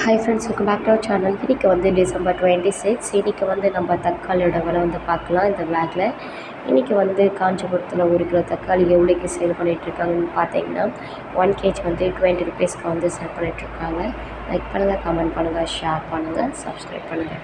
Hi friends, welcome back to our channel. இன்றைக்கி வந்து December 26. இன்றைக்கி வந்து நம்ம தக்காளியோட விலை வந்து பார்க்கலாம் இந்த விளாகில். இன்றைக்கி வந்து காஞ்சிபுரத்தில் 1 கிலோ தக்காளி எவ்வளோக்கு சேல் பண்ணிகிட்ருக்காங்கன்னு பார்த்தீங்கன்னா 1 kg வந்து 20 rupeesக்கு வந்து சேல் பண்ணிகிட்ருக்காங்க. லைக் பண்ணுங்கள், கமெண்ட் பண்ணுங்கள், ஷேர் பண்ணுங்கள், சப்ஸ்கிரைப் பண்ணுங்கள்.